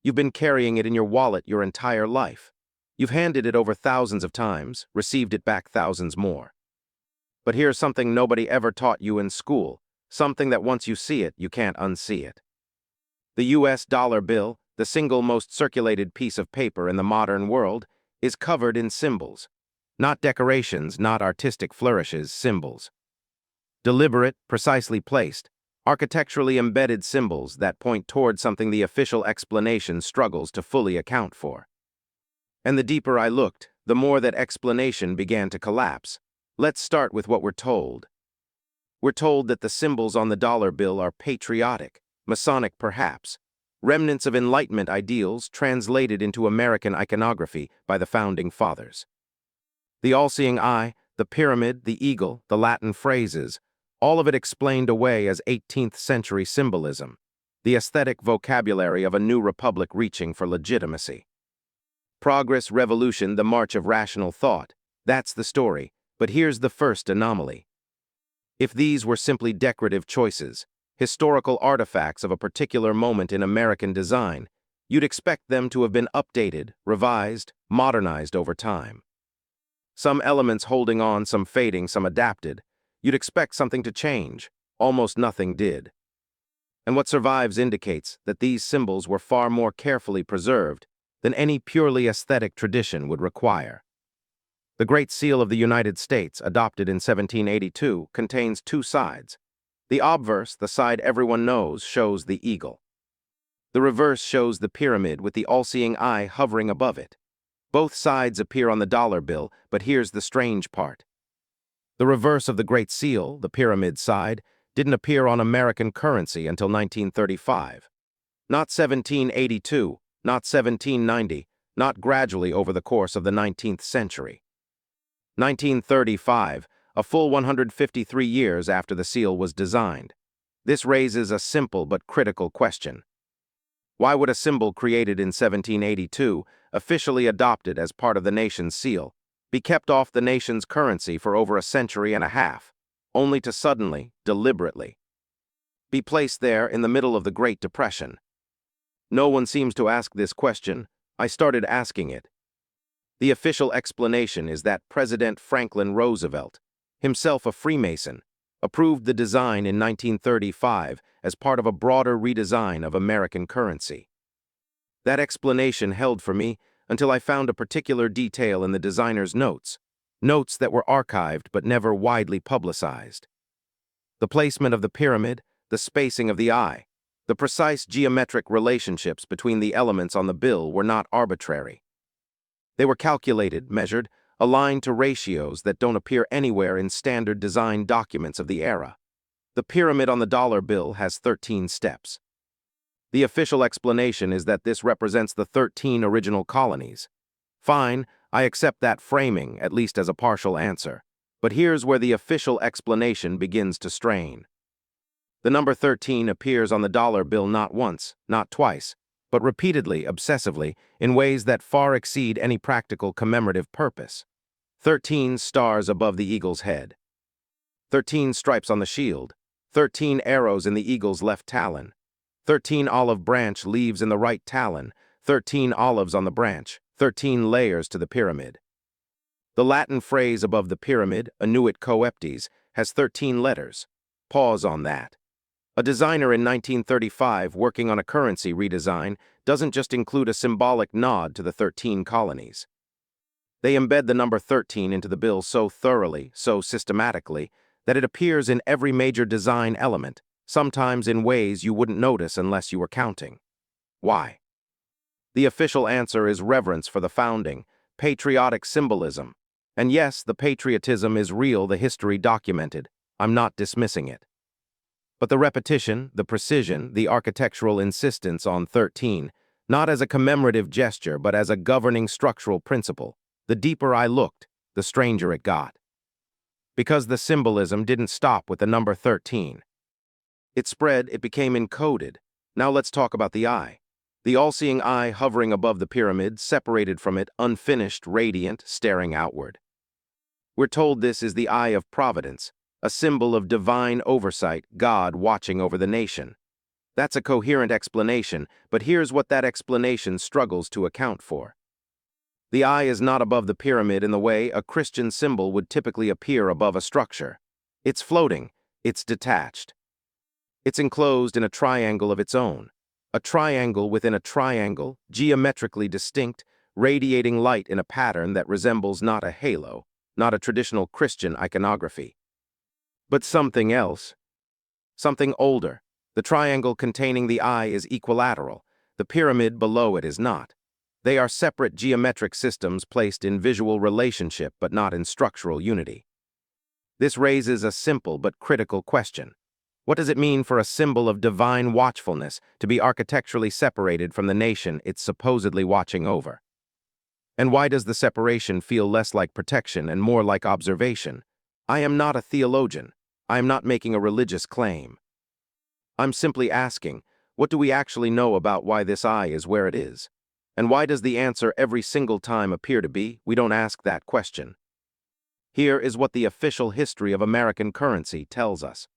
You've been carrying it in your wallet your entire life. You've handed it over thousands of times, received it back thousands more. But here's something nobody ever taught you in school, something that once you see it, you can't unsee it. The US dollar bill, the single most circulated piece of paper in the modern world, is covered in symbols. Not decorations, not artistic flourishes, symbols. Deliberate, precisely placed, architecturally embedded symbols that point toward something the official explanation struggles to fully account for. And the deeper I looked, the more that explanation began to collapse. Let's start with what we're told. We're told that the symbols on the dollar bill are patriotic, Masonic perhaps, remnants of Enlightenment ideals translated into American iconography by the Founding Fathers. The all-seeing eye, the pyramid, the eagle, the Latin phrases, all of it explained away as 18th century symbolism, the aesthetic vocabulary of a new republic reaching for legitimacy. Progress, revolution, the march of rational thought. That's the story, but here's the first anomaly. If these were simply decorative choices, historical artifacts of a particular moment in American design, you'd expect them to have been updated, revised, modernized over time. Some elements holding on, some fading, some adapted. You'd expect something to change. Almost nothing did. And what survives indicates that these symbols were far more carefully preserved than any purely aesthetic tradition would require. The Great Seal of the United States, adopted in 1782, contains two sides. The obverse, the side everyone knows, shows the eagle. The reverse shows the pyramid with the all-seeing eye hovering above it. Both sides appear on the dollar bill, but here's the strange part. The reverse of the Great Seal, the pyramid side, didn't appear on American currency until 1935. Not 1782, not 1790, not gradually over the course of the 19th century. 1935, a full 153 years after the seal was designed. This raises a simple but critical question. Why would a symbol created in 1782, officially adopted as part of the nation's seal, be kept off the nation's currency for over a century and a half, only to suddenly, deliberately, be placed there in the middle of the Great Depression? No one seems to ask this question. I started asking it. The official explanation is that President Franklin Roosevelt, himself a Freemason, approved the design in 1935 as part of a broader redesign of American currency. That explanation held for me until I found a particular detail in the designer's notes that were archived but never widely publicized. The placement of the pyramid, the spacing of the eye, the precise geometric relationships between the elements on the bill were not arbitrary. They were calculated, measured, aligned to ratios that don't appear anywhere in standard design documents of the era. The pyramid on the dollar bill has 13 steps. The official explanation is that this represents the 13 original colonies. Fine, I accept that framing, at least as a partial answer. But here's where the official explanation begins to strain. The number 13 appears on the dollar bill not once, not twice, but repeatedly, obsessively, in ways that far exceed any practical commemorative purpose. 13 stars above the eagle's head. 13 stripes on the shield. 13 arrows in the eagle's left talon. 13 olive branch leaves in the right talon. 13 olives on the branch. 13 layers to the pyramid. The Latin phrase above the pyramid, annuit coeptes, has 13 letters. Pause on that. A designer in 1935 working on a currency redesign doesn't just include a symbolic nod to the 13 colonies. They embed the number 13 into the bill so thoroughly, so systematically, that it appears in every major design element, sometimes in ways you wouldn't notice unless you were counting. Why? The official answer is reverence for the founding, patriotic symbolism. And yes, the patriotism is real, the history documented. I'm not dismissing it. But the repetition, the precision, the architectural insistence on 13, not as a commemorative gesture but as a governing structural principle, the deeper I looked, the stranger it got. Because the symbolism didn't stop with the number 13. It spread, it became encoded. Now let's talk about the eye. The all-seeing eye hovering above the pyramid, separated from it, unfinished, radiant, staring outward. We're told this is the eye of providence, a symbol of divine oversight, God watching over the nation. That's a coherent explanation, but here's what that explanation struggles to account for. The eye is not above the pyramid in the way a Christian symbol would typically appear above a structure. It's floating, it's detached. It's enclosed in a triangle of its own. A triangle within a triangle, geometrically distinct, radiating light in a pattern that resembles not a halo, not a traditional Christian iconography, but something else. Something older. The triangle containing the eye is equilateral. The pyramid below it is not. They are separate geometric systems placed in visual relationship but not in structural unity. This raises a simple but critical question. What does it mean for a symbol of divine watchfulness to be architecturally separated from the nation it's supposedly watching over? And why does the separation feel less like protection and more like observation? I am not a theologian. I am not making a religious claim. I'm simply asking, what do we actually know about why this eye is where it is? And why does the answer every single time appear to be, we don't ask that question? Here is what the official history of American currency tells us.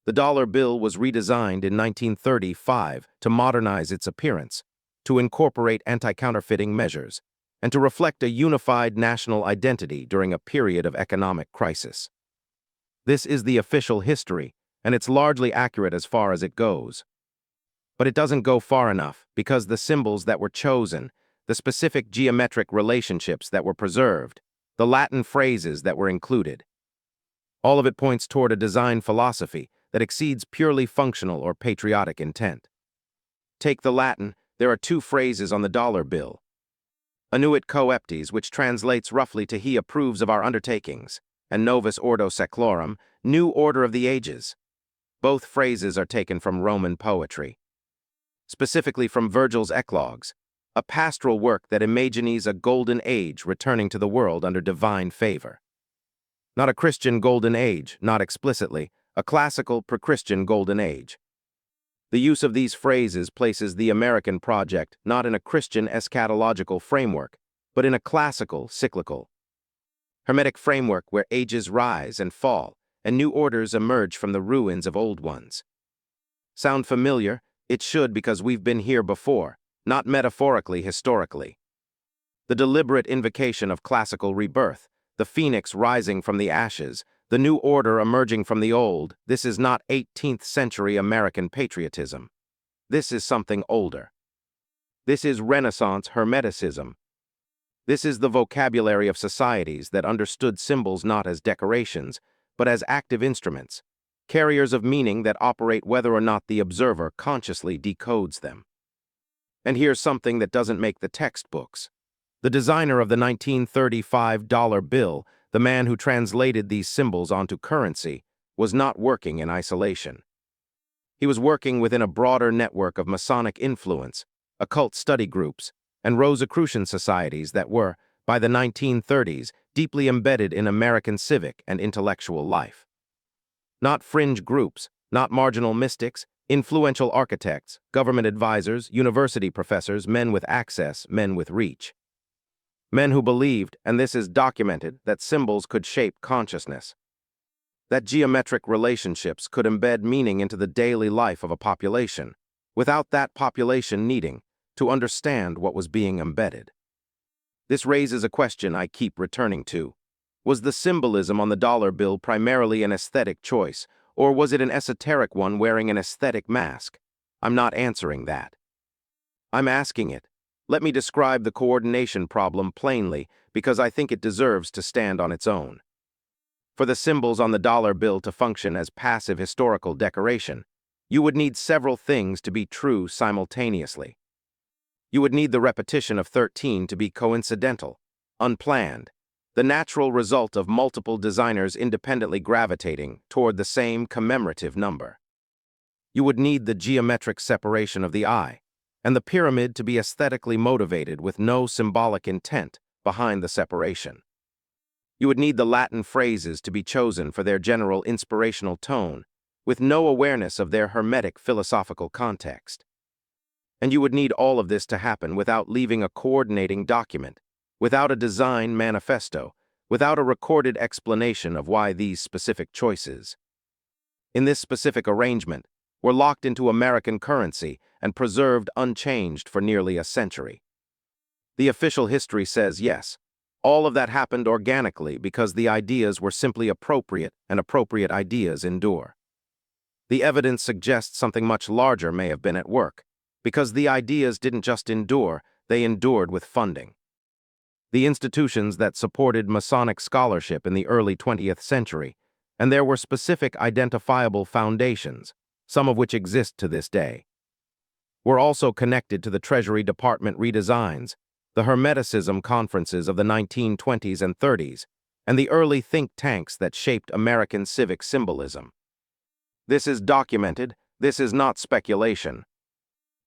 The dollar bill was redesigned in 1935 to modernize its appearance, to incorporate anti-counterfeiting measures, and to reflect a unified national identity during a period of economic crisis. This is the official history, and it's largely accurate as far as it goes. But it doesn't go far enough because the symbols that were chosen, the specific geometric relationships that were preserved, the Latin phrases that were included, all of it points toward a design philosophy that exceeds purely functional or patriotic intent. Take the Latin, there are two phrases on the dollar bill. Annuit coeptes, which translates roughly to he approves of our undertakings, and novus ordo seclorum, new order of the ages. Both phrases are taken from Roman poetry. Specifically from Virgil's Eclogues, a pastoral work that imagines a golden age returning to the world under divine favor. Not a Christian golden age, not explicitly, a classical pre-Christian golden age. The use of these phrases places the American project not in a Christian eschatological framework, but in a classical, cyclical, hermetic framework where ages rise and fall, and new orders emerge from the ruins of old ones. Sound familiar? It should, because we've been here before, not metaphorically, historically. The deliberate invocation of classical rebirth, the phoenix rising from the ashes, the new order emerging from the old, this is not 18th century American patriotism. This is something older. This is Renaissance Hermeticism. This is the vocabulary of societies that understood symbols not as decorations, but as active instruments, carriers of meaning that operate whether or not the observer consciously decodes them. And here's something that doesn't make the textbooks. The designer of the 1935 dollar bill, the man who translated these symbols onto currency, was not working in isolation. He was working within a broader network of Masonic influence, occult study groups, and Rosicrucian societies that were, by the 1930s, deeply embedded in American civic and intellectual life. Not fringe groups, not marginal mystics, influential architects, government advisors, university professors, men with access, men with reach. Men who believed, and this is documented, that symbols could shape consciousness. That geometric relationships could embed meaning into the daily life of a population, without that population needing to understand what was being embedded. This raises a question I keep returning to. Was the symbolism on the dollar bill primarily an aesthetic choice, or was it an esoteric one wearing an aesthetic mask? I'm not answering that. I'm asking it. Let me describe the coordination problem plainly, because I think it deserves to stand on its own. For the symbols on the dollar bill to function as passive historical decoration, you would need several things to be true simultaneously. You would need the repetition of 13 to be coincidental, unplanned, the natural result of multiple designers independently gravitating toward the same commemorative number. You would need the geometric separation of the eye, and the pyramid to be aesthetically motivated with no symbolic intent behind the separation. You would need the Latin phrases to be chosen for their general inspirational tone, with no awareness of their hermetic philosophical context. And you would need all of this to happen without leaving a coordinating document, without a design manifesto, without a recorded explanation of why these specific choices. In this specific arrangement, were locked into American currency and preserved unchanged for nearly a century. The official history says yes. All of that happened organically because the ideas were simply appropriate, and appropriate ideas endure. The evidence suggests something much larger may have been at work, because the ideas didn't just endure, they endured with funding. The institutions that supported Masonic scholarship in the early 20th century, and there were specific identifiable foundations, some of which exist to this day, were also connected to the Treasury Department redesigns, the Hermeticism conferences of the 1920s and 30s, and the early think tanks that shaped American civic symbolism. This is documented, this is not speculation.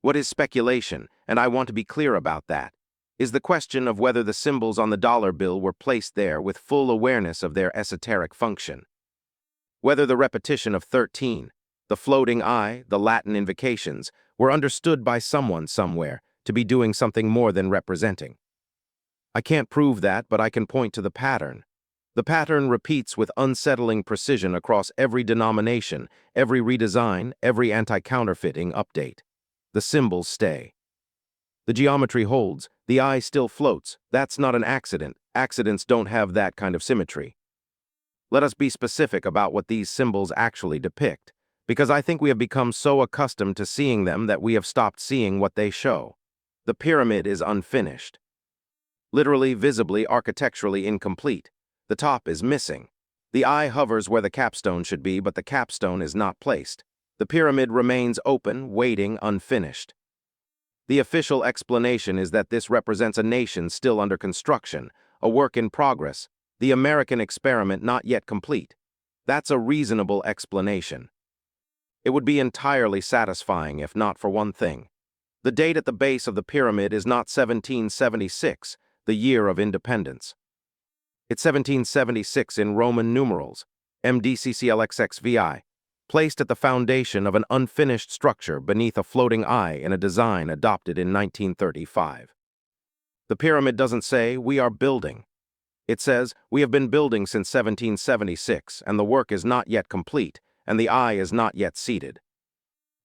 What is speculation, and I want to be clear about that, is the question of whether the symbols on the dollar bill were placed there with full awareness of their esoteric function. Whether the repetition of 13, the floating eye, the Latin invocations, were understood by someone somewhere to be doing something more than representing. I can't prove that, but I can point to the pattern. The pattern repeats with unsettling precision across every denomination, every redesign, every anti-counterfeiting update. The symbols stay. The geometry holds, the eye still floats. That's not an accident. Accidents don't have that kind of symmetry. Let us be specific about what these symbols actually depict, because I think we have become so accustomed to seeing them that we have stopped seeing what they show. The pyramid is unfinished. Literally, visibly, architecturally incomplete. The top is missing. The eye hovers where the capstone should be, but the capstone is not placed. The pyramid remains open, waiting, unfinished. The official explanation is that this represents a nation still under construction, a work in progress, the American experiment not yet complete. That's a reasonable explanation. It would be entirely satisfying if not for one thing. The date at the base of the pyramid is not 1776, the year of independence. It's 1776 in Roman numerals, MDCCLXXVI, placed at the foundation of an unfinished structure beneath a floating eye in a design adopted in 1935. The pyramid doesn't say, "We are building." It says, "We have been building since 1776, and the work is not yet complete, and the eye is not yet seated.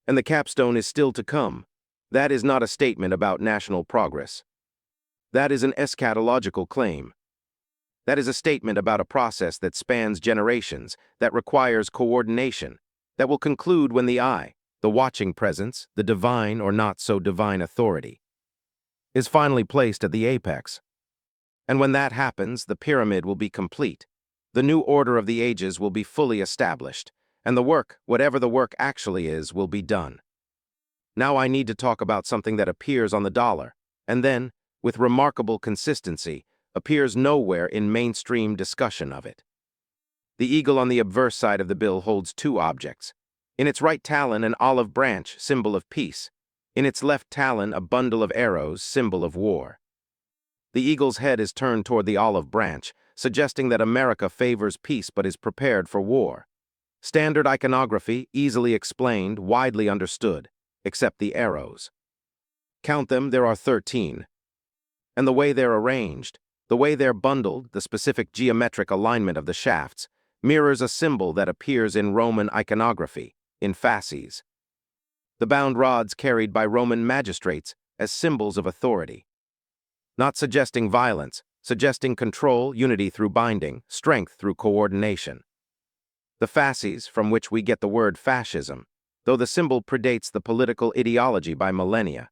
And the capstone is still to come." That is not a statement about national progress. That is an eschatological claim. That is a statement about a process that spans generations, that requires coordination, that will conclude when the eye, the watching presence, the divine or not so divine authority, is finally placed at the apex. And when that happens, the pyramid will be complete. The new order of the ages will be fully established, and the work, whatever the work actually is, will be done. Now I need to talk about something that appears on the dollar, and then, with remarkable consistency, appears nowhere in mainstream discussion of it. The eagle on the obverse side of the bill holds two objects. In its right talon, an olive branch, symbol of peace. In its left talon, a bundle of arrows, symbol of war. The eagle's head is turned toward the olive branch, suggesting that America favors peace but is prepared for war. Standard iconography, easily explained, widely understood, except the arrows. Count them, there are 13. And the way they're arranged, the way they're bundled, the specific geometric alignment of the shafts, mirrors a symbol that appears in Roman iconography, in fasces. The bound rods carried by Roman magistrates as symbols of authority. Not suggesting violence, suggesting control, unity through binding, strength through coordination. The fasces, from which we get the word fascism, though the symbol predates the political ideology by millennia,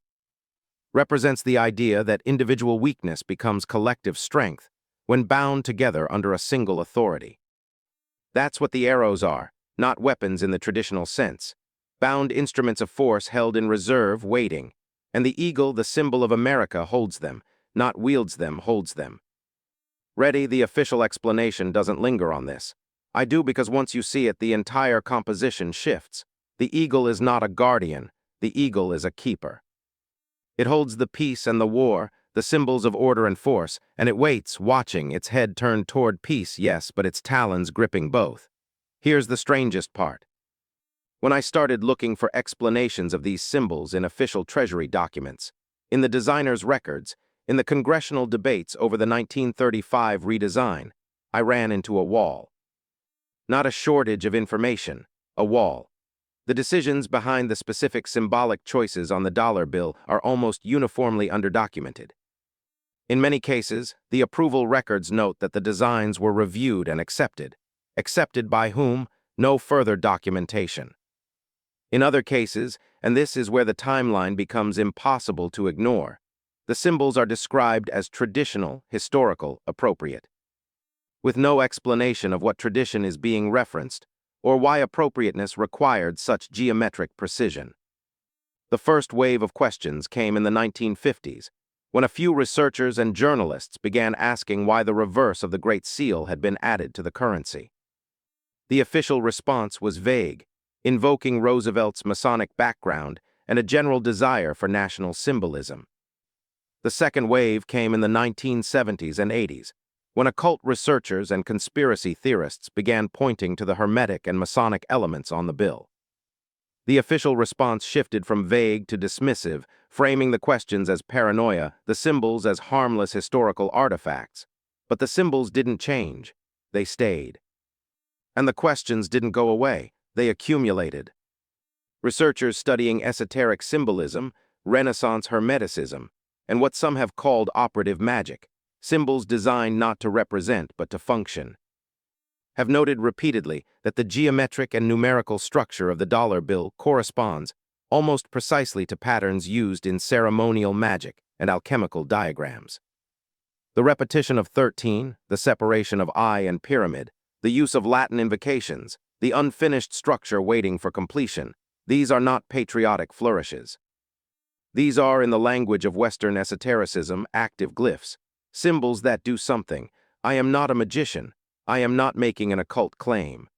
represents the idea that individual weakness becomes collective strength when bound together under a single authority. That's what the arrows are, not weapons in the traditional sense. Bound instruments of force held in reserve, waiting, and the eagle, the symbol of America, holds them, not wields them, holds them. Ready, the official explanation doesn't linger on this. I do because once you see it, the entire composition shifts. The eagle is not a guardian, the eagle is a keeper. It holds the peace and the war, the symbols of order and force, and it waits, watching, its head turned toward peace, yes, but its talons gripping both. Here's the strangest part. When I started looking for explanations of these symbols in official Treasury documents, in the designer's records, in the congressional debates over the 1935 redesign, I ran into a wall. Not a shortage of information, a wall. The decisions behind the specific symbolic choices on the dollar bill are almost uniformly underdocumented. In many cases, the approval records note that the designs were reviewed and accepted. Accepted by whom? No further documentation. In other cases, and this is where the timeline becomes impossible to ignore, the symbols are described as traditional, historical, appropriate, with no explanation of what tradition is being referenced or why appropriateness required such geometric precision. The first wave of questions came in the 1950s, when a few researchers and journalists began asking why the reverse of the Great Seal had been added to the currency. The official response was vague, invoking Roosevelt's Masonic background and a general desire for national symbolism. The second wave came in the 1970s and 80s, when occult researchers and conspiracy theorists began pointing to the Hermetic and Masonic elements on the bill. The official response shifted from vague to dismissive, framing the questions as paranoia, the symbols as harmless historical artifacts. But the symbols didn't change, they stayed. And the questions didn't go away, they accumulated. Researchers studying esoteric symbolism, Renaissance Hermeticism, and what some have called operative magic, symbols designed not to represent but to function, have noted repeatedly that the geometric and numerical structure of the dollar bill corresponds almost precisely to patterns used in ceremonial magic and alchemical diagrams. The repetition of 13, the separation of eye and pyramid, the use of Latin invocations, the unfinished structure waiting for completion, these are not patriotic flourishes. These are, in the language of Western esotericism, active glyphs, symbols that do something. I am not a magician. I am not making an occult claim.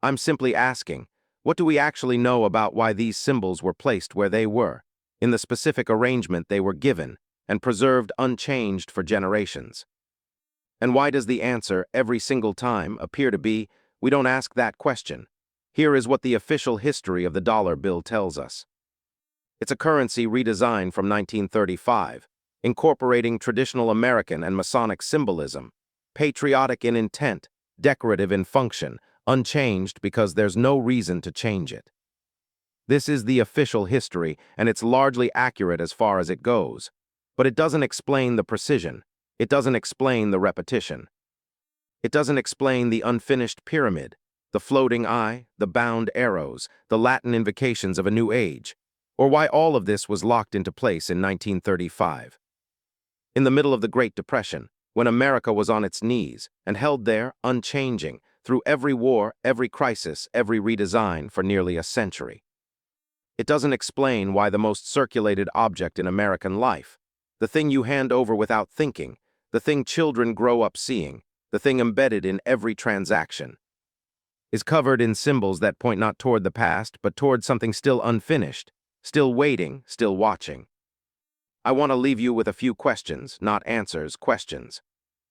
I'm simply asking, what do we actually know about why these symbols were placed where they were, in the specific arrangement they were given, and preserved unchanged for generations? And why does the answer, every single time, appear to be, we don't ask that question? Here is what the official history of the dollar bill tells us. It's a currency redesigned from 1935, incorporating traditional American and Masonic symbolism, patriotic in intent, decorative in function, unchanged because there's no reason to change it. This is the official history, and it's largely accurate as far as it goes. But it doesn't explain the precision. It doesn't explain the repetition. It doesn't explain the unfinished pyramid, the floating eye, the bound arrows, the Latin invocations of a new age, or why all of this was locked into place in 1935. In the middle of the Great Depression, when America was on its knees and held there, unchanging, through every war, every crisis, every redesign for nearly a century. It doesn't explain why the most circulated object in American life, the thing you hand over without thinking, the thing children grow up seeing, the thing embedded in every transaction, is covered in symbols that point not toward the past, but toward something still unfinished, still waiting, still watching. I want to leave you with a few questions, not answers, questions.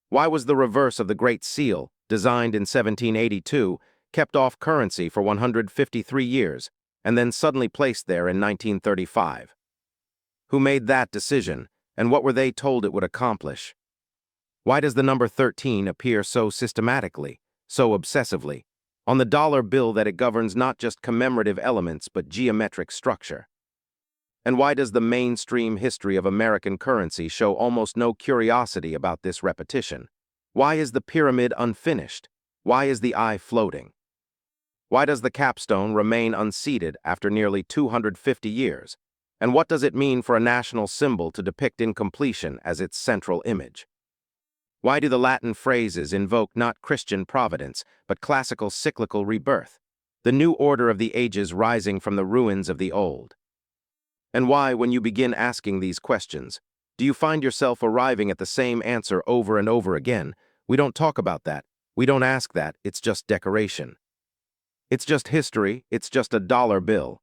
Why was the reverse of the Great Seal, designed in 1782, kept off currency for 153 years, and then suddenly placed there in 1935? Who made that decision, and what were they told it would accomplish? Why does the number 13 appear so systematically, so obsessively, on the dollar bill that it governs not just commemorative elements but geometric structure? And why does the mainstream history of American currency show almost no curiosity about this repetition? Why is the pyramid unfinished? Why is the eye floating? Why does the capstone remain unseated after nearly 250 years? And what does it mean for a national symbol to depict incompletion as its central image? Why do the Latin phrases invoke not Christian providence, but classical cyclical rebirth, the new order of the ages rising from the ruins of the old? And why, when you begin asking these questions, do you find yourself arriving at the same answer over and over again? We don't talk about that. We don't ask that. It's just decoration. It's just history. It's just a dollar bill.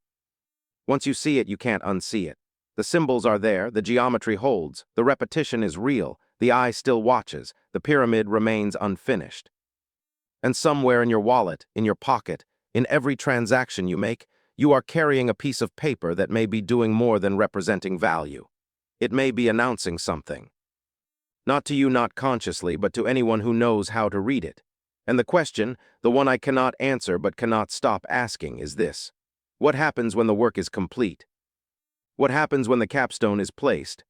Once you see it, you can't unsee it. The symbols are there. The geometry holds. The repetition is real. The eye still watches. The pyramid remains unfinished. And somewhere in your wallet, in your pocket, in every transaction you make, you are carrying a piece of paper that may be doing more than representing value. It may be announcing something. Not to you, not consciously, but to anyone who knows how to read it. And the question, the one I cannot answer but cannot stop asking, is this. What happens when the work is complete? What happens when the capstone is placed?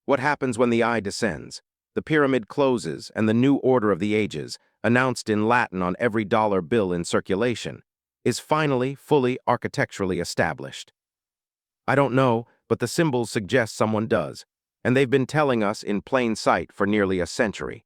What happens when the eye descends, the pyramid closes, and the new order of the ages, announced in Latin on every dollar bill in circulation, is finally, fully architecturally established? I don't know, but the symbols suggest someone does, and they've been telling us in plain sight for nearly a century.